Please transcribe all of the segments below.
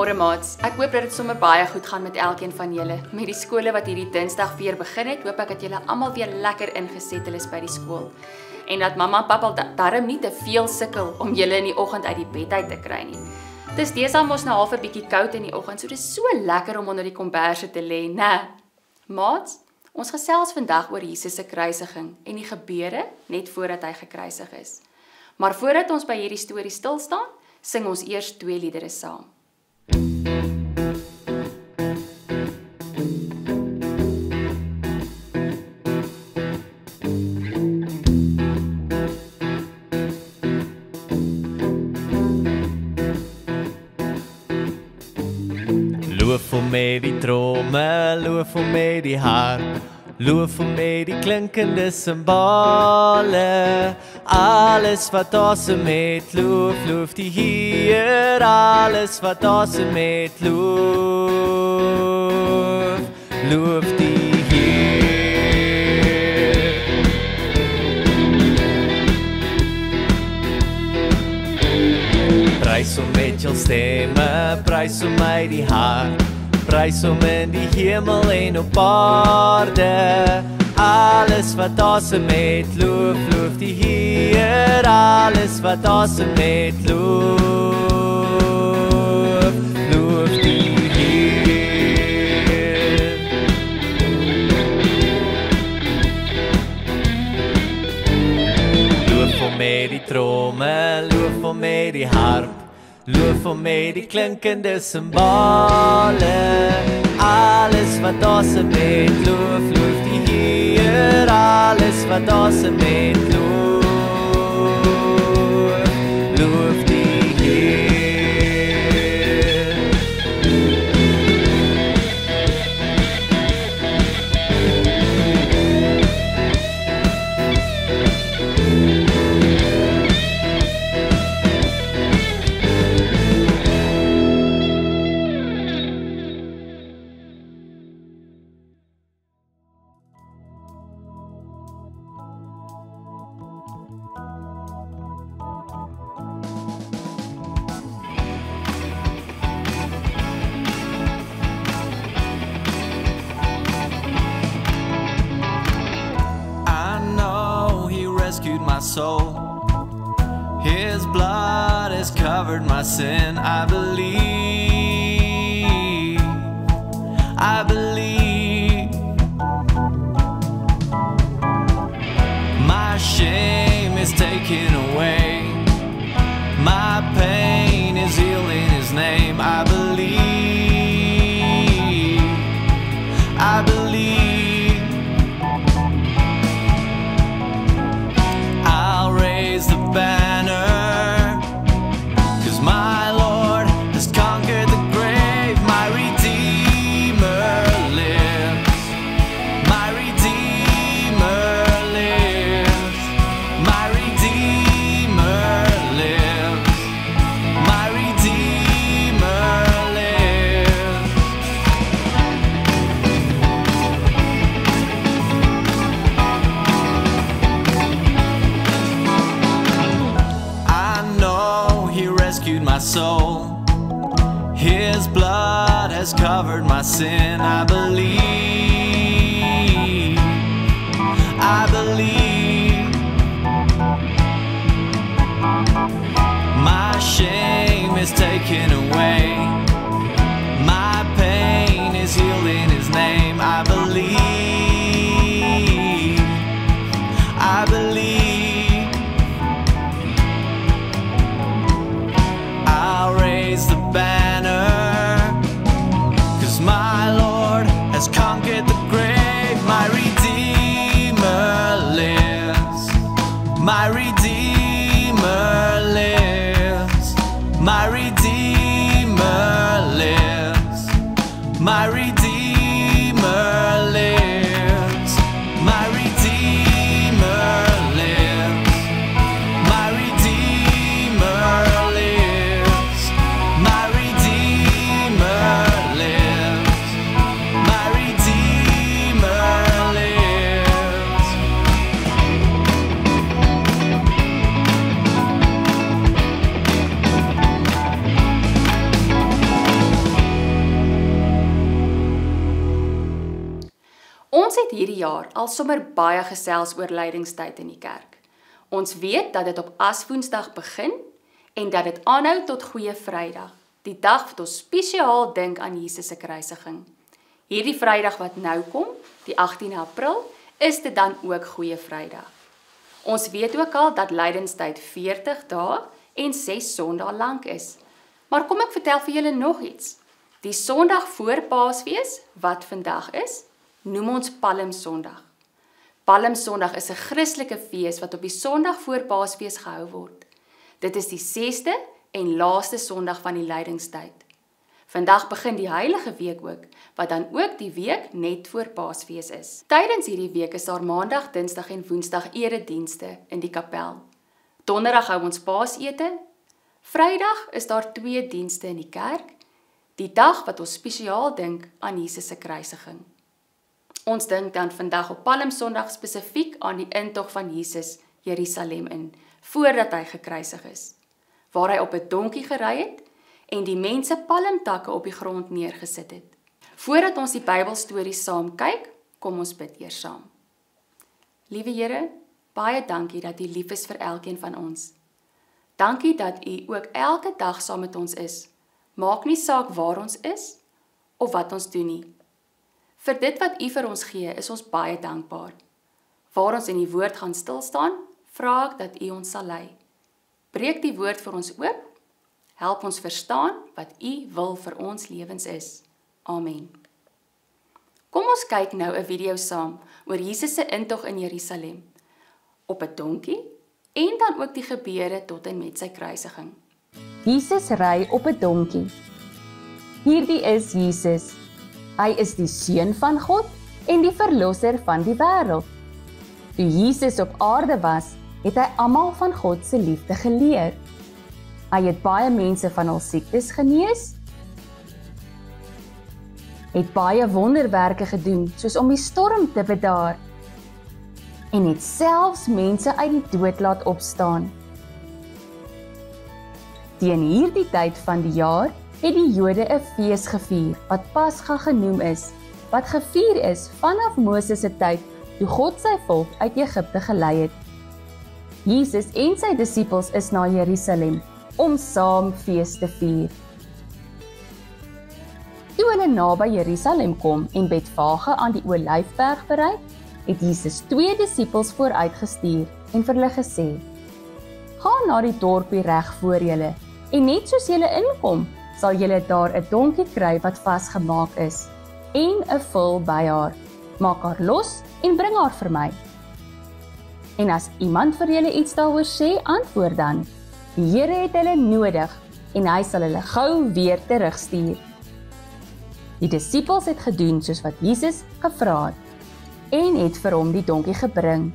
Môre maats, ek hoop dat dit sommer baie goed gaan met elkeen van julle. Met die skole wat hierdie Dinsdag weer begin het, hoop ek dat julle almal weer lekker ingesettel is by die skool. En dat mamma en pappa darm nie te veel sukkel om julle in die oggend uit die bed uit te kry nie. Dis deesdae mos nou half 'n bietjie koud in die oggend, so dis so lekker om onder die komberse te lê, né? Maats, ons gesels vandag oor Jesus se kruisiging en die gebeure net voordat hy gekruisig is. Maar voordat ons by hierdie storie stil staan, sing ons eers 2 liedere saam. Loof hom met die tromme, loof hom met die harp, loof hom met die klinkende simbale. Alles wat asem het, loof, loof die Heer. Alles wat asem het, loof, loof die Heer. Prys hom met jou stemme, prys hom uit die hart, prys hom in die hemel en op aarde. Alles wat asem het, loof, loof die Heer. Alles wat asem het, loof, loof die Heer. Loof hom met die tromme, loof hom met die harp, loof hom met die klinkende simbale. Alles wat asem het, loof, loof die Heer. Alles wat asem het, loof, loof die Heer. My soul, His blood has covered my sin. I believe, I believe. My shame is taken away, my pain is healed in His name. I believe, I believe. Banner, 'cause my Lord has conquered the grave. My Redeemer lives, my Redeemer lives, my Redeemer lives, my Redeemer lives. My soul, His blood has covered my sin. I believe, I believe. My shame is taken away, my pain is healed in His name. I believe, I believe. The banner, 'cause my Lord has conquered the grave. My Redeemer lives, my Redeemer lives, my Redeemer lives, my Redeemer lives, my Redeemer lives, my Redeemer lives. My Redeemer lives, my Redeemer lives. jaar al sommer baie gesels oor lydingstyd in die kerk. Ons weet dat dit op Aswoensdag begin en dat dit aanhou tot Goeie Vrydag, die dag wat ons spesiaal dink aan Jesus se kruisiging. Hierdie Vrydag wat nou kom, die 18 April, is dit dan ook Goeie Vrydag. Ons weet ook al dat lydingstyd 40 dae en 6 Sondae lank is. Maar kom ek vertel vir julle nog iets. Die Sondag voor Paasfees, wat vandag is, noem ons Palmsondag. Palmsondag is 'n Christelike fees wat op die Sondag voor Paasfees gehou word. Dit is die 6de en laaste Sondag van die lydingstyd. Vandag begin die Heilige Week ook, wat dan ook die week net voor Paasfees is. Tydens hierdie week is daar Maandag, Dinsdag en Woensdag eredienste in die kapel. Donderdag hou ons Paasete. Vrydag is daar 2 dienste in die kerk, die dag wat ons spesiaal dink aan Jesus se kruisiging. Ons dink dan vandag op Palmsondag spesifiek aan die intog van Jesus Jerusalem in, voordat hy gekruisig is, waar hy op 'n donkie gery het en die mense palmtakke op die grond neergesit het. Voordat ons die Bybelstorie saam kyk, kom ons bid eers saam. Liewe Here, baie dankie dat U lief is vir elkeen van ons. Dankie dat U ook elke dag saam met ons is. Maak nie saak waar ons is of wat ons doen nie. Vir dit wat U vir ons gee, is ons baie dankbaar. Waar ons in die woord gaan stil staan, vra ek dat U ons sal lei. Breek die woord vir ons oop, help ons verstaan wat U wil vir ons lewens is. Amen. Kom ons kyk nou 'n video saam oor Jesus se intog in Jerusalem, op 'n donkie en dan ook die gebeure tot en met sy kruisiging. Jesus ry op 'n donkie. Hierdie is Jesus. Hy is die Seun van God en die Verlosser van die wêreld. Toe Jesus op aarde was, het hy almal van God se liefde geleer. Hy het baie mense van hul siektes genees, het baie wonderwerke gedoen, soos om die storm te bedaar, en het selfs mense uit die dood laat opstaan. Teen hierdie tyd van die jaar het die Jode 'n fees gevier wat Pasga genoem is, wat gevier is vanaf Moses se tyd toe God sy volk uit Egipte gelei het. Jesus en sy disippels is na Jerusalem om saam fees te vier. Toe hulle naby Jerusalem kom en Betfage aan die Olyfberg bereik, het Jesus 2 disippels vooruitgestuur en vir hulle gesê: "Gaan na die dorpie reg voor julle, en net soos julle inkom, sal julle daar 'n donkie kry wat vasgemaak is, en 'n vul by haar. Maak haar los en bring haar vir my. En as iemand vir julle iets daaroor sê, antwoord dan: Die Here het hulle nodig en hy sal hulle gou weer terugstuur." Die disippels het gedoen soos wat Jesus gevra het en het vir hom die donkie gebring.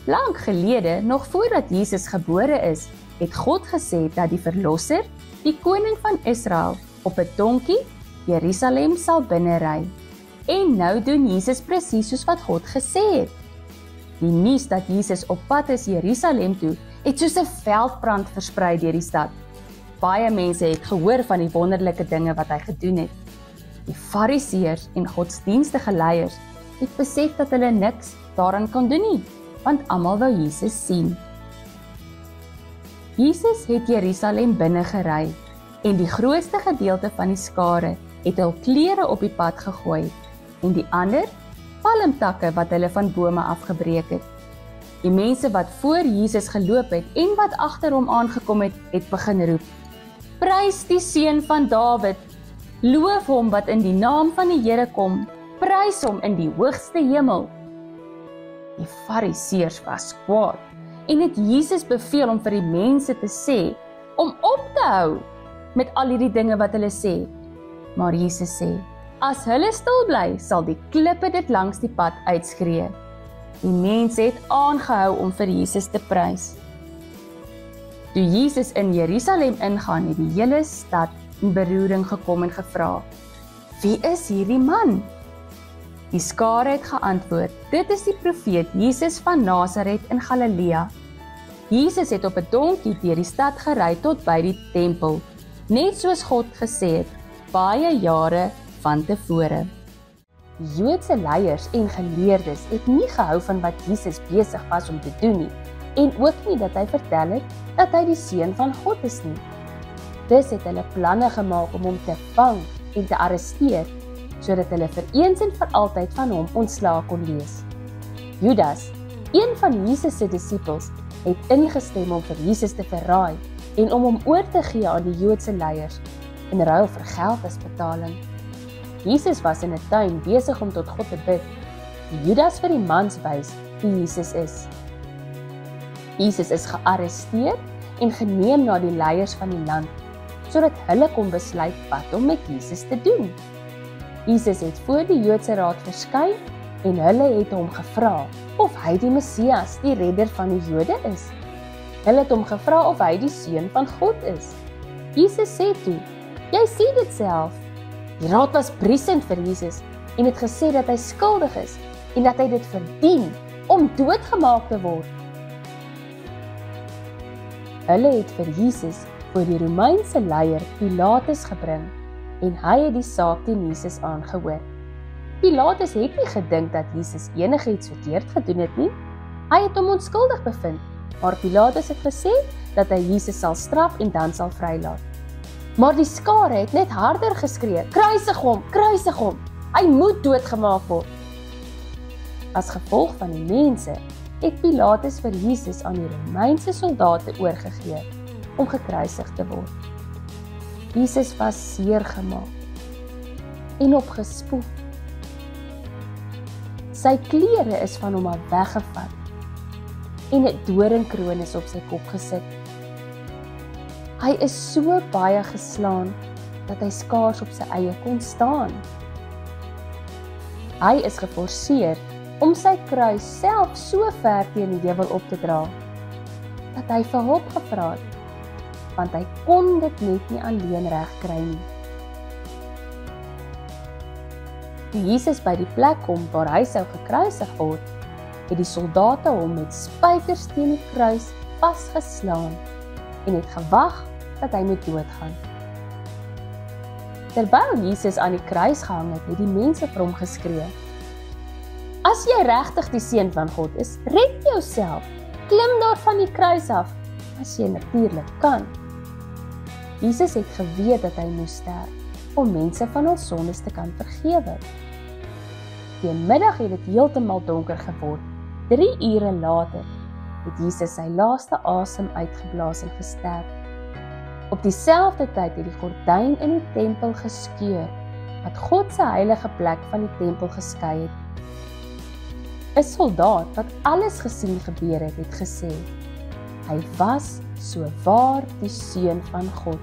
Lank gelede, nog voordat Jesus gebore is, het God gesê dat die Verlosser, die koning van Israel, op 'n donkie Jerusalem sal binnery. En nou doen Jesus presies soos wat God gesê het. Die nuus dat Jesus op pad is Jerusalem toe, het soos 'n veldbrand versprei deur die stad. Baie mense het gehoor van die wonderlike dinge wat hy gedoen het. Die Fariseërs en godsdienstige leiers het besef dat hulle niks daaraan kon doen nie, want almal wou Jesus sien. Jesus het Jerusalem binne gery en die grootste gedeelte van die skare het hul klere op die pad gegooi en die ander palmtakke wat hulle van bome afgebreek het. Die mense wat voor Jesus geloop het en wat agter hom aangekom het, het begin roep: "Prys die Seun van Dawid! Loof hom wat in die naam van die Here kom! Prys hom in die hoogste hemel!" Die Fariseërs was kwaad en het Jesus beveel om vir die mense te sê om op te hou met al hierdie dinge wat hulle sê. Maar Jesus sê: "As hulle stil bly, sal die klippe dit langs die pad uitskree." Die mense het aangehou om vir Jesus te prys. Toe Jesus in Jerusalem ingaan, het die hele stad in beroering gekom en gevra: "Wie is hierdie man?" Die skare het geantwoord: "Dit is die profeet Jesus van Nasaret in Galilea." Jesus het op 'n donkie deur die stad gery tot by die tempel, net soos God gesê het, baie jare van tevore. Die Joodse leiers en geleerdes het nie gehou van wat Jesus besig was om te doen nie, en ook nie dat hy vertel het dat hy die seun van God is nie. Dus het hulle planne gemaak om hom te vang en te arresteer, sodat hulle vir eens en vir altyd van hom ontslae kon wees. Judas, een van Jesus se disippels, het ingestem om vir Jesus te verraai en om hom oor te gee aan die Joodse leiers in ruil vir geld as betaling. Jesus was in 'n tuin besig om tot God te bid. Judas vir die mans wys wie Jesus is. Jesus is gearresteer en geneem na die leiers van die land, sodat hulle kon besluit wat om met Jesus te doen. Jesus het voor die Joodse raad verskyn en hulle het hom gevra of hy die Messias, die redder van die Jode is. Hulle het hom gevra of hy die seun van God is. Jesus sê toe, jy sê dit self. Die raad was briesend vir Jesus en het gesê dat hy skuldig is en dat hy dit verdien om doodgemaak te word. Hulle het vir Jesus voor die Romeinse leier Pilatus gebring en hy het die saak teen Jesus aangehoor. Pilatus het nie gedink dat Jesus enigiets verkeerd gedoen het nie. Hy het hom onskuldig bevind, maar Pilatus het gesê dat hy Jesus sal straf en dan sal vrylaat. Maar die skare het net harder geskree, kruisig hom, hy moet doodgemaak word. As gevolg van die mense, het Pilatus vir Jesus aan die Romeinse soldate oorgegee om gekruisig te word. Jesus was seer gemaak en opgespoeg. Sy klere is van hom af weggevat en 'n doringkroon is op sy kop gesit. Hy is so baie geslaan dat hy skaars op sy eie kon staan. Hy is geforseer om sy kruis self so ver teen die heuwel op te dra, dat hy vir hulp gevra het, want hy kon dit net nie alleen reg kry nie. Toe Jesus by die plek kom waar hy sou gekruisig word, het die soldate hom met spykers teen die kruis vasgeslaan en het gewag dat hy moet doodgaan. Terwyl Jesus aan die kruis gehang het die mense vir hom geskree, as jy regtig die seun van God is, red jouself, klim daar van die kruis af, as jy natuurlik kan. Jesus het geweet dat hy moes sterf, om mense van hul sondes te kan vergewe. Teen middag het dit heeltemal donker geword. 3 ure later het Jesus sy laaste asem uitgeblaas en gesterf. Op dieselfde tyd het die gordyn in die tempel geskeur, wat God se heilige plek van die tempel geskei het. 'n soldaat wat alles gesien gebeur het gesê, hy was so waar die seun van God.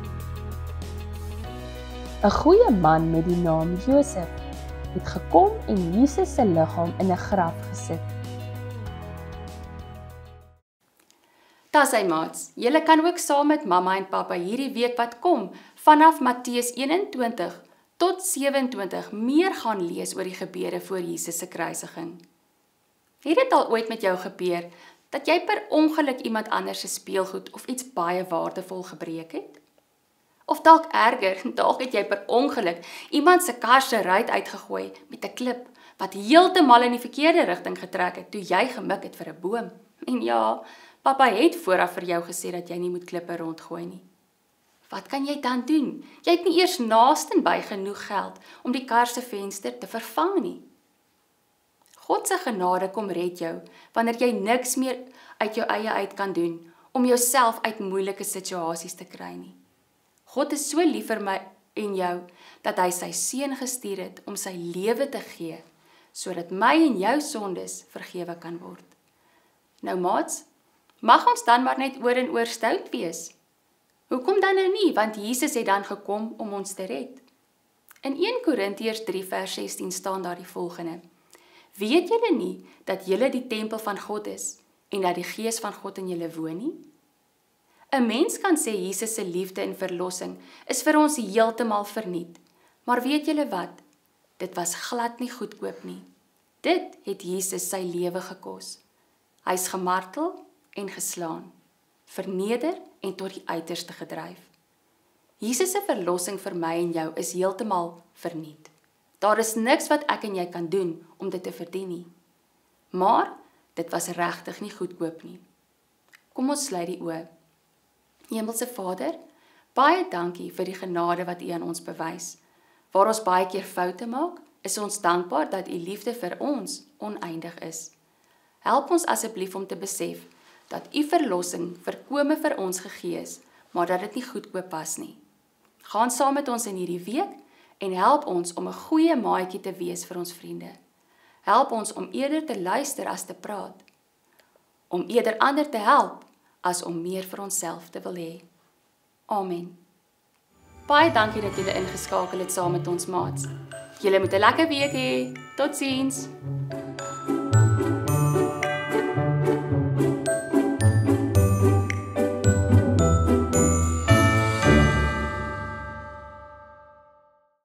'n goeie man met die naam Josef het gekom en Jesus se liggaam in 'n graf gesit. Dis hy maats, julle kan ook saam met mamma en pappa hierdie week wat kom, vanaf Matteus 21 tot 27 meer gaan lees oor die gebeure voor Jesus se kruisiging. Het dit al ooit met jou gebeur, dat jy per ongeluk iemand anders se speelgoed of iets baie waardevol gebreek het? Of dalk erger, dalk het jy per ongeluk iemand se kar se ruit uitgegooi met 'n klip, wat heeltemal in die verkeerde rigting getrek het, toe jy gemik het vir 'n boom. En ja, Papa het vooraf vir jou gesê dat jy nie moet klippe rondgooi nie. Wat kan jy dan doen? Jy het nie eers naastenby genoeg geld om die kar se venster te vervang nie. God se genade kom red jou, wanneer jy niks meer uit jou eie uit kan doen, om jouself uit moeilike situasies te kry nie. God is so lief vir my en jou, dat hy sy seun gestuur het om sy lewe te gee, sodat my en jou sondes vergewe kan word. Nou maats, mag ons dan maar net oor en oor stout wees. Hoekom dan nou nie, want Jesus het dan gekom om ons te red. In 1 Korintiërs 3 vers 16 staan daar die volgende: Weet julle nie, dat julle die tempel van God is, en dat die Gees van God in julle woon nie? 'n Mens kan sê Jesus se liefde en verlossing is vir ons heeltemal verniet. Maar weet julle wat? Dit was glad nie goedkoop nie. Dit het Jesus sy lewe gekos. Hy's gemartel en geslaan, verneder en tot die uiterste gedryf. Jesus se verlossing vir my en jou is heeltemal verniet. Daar is niks wat ek en jy kan doen om dit te verdien nie. Maar dit was regtig nie goedkoop nie. Kom ons sluit die oë. Hemelse Vader, baie dankie vir die genade wat U aan ons bewys. Waar ons baie keer foute maak, is ons dankbaar dat U liefde vir ons oneindig is. Help ons asseblief om te besef dat U verlossing voorkome vir ons gegee is, maar dat dit nie goedkoop was nie. Gaan saam met ons in hierdie week en help ons om 'n goeie maatjie te wees vir ons vriende. Help ons om eerder te luister as te praat. Om eerder ander te help as om meer vir onsself te wil hê. Amen. Baie dankie dat julle ingeskakel het saam met ons maats. Julle moet 'n lekker week hê. Totsiens.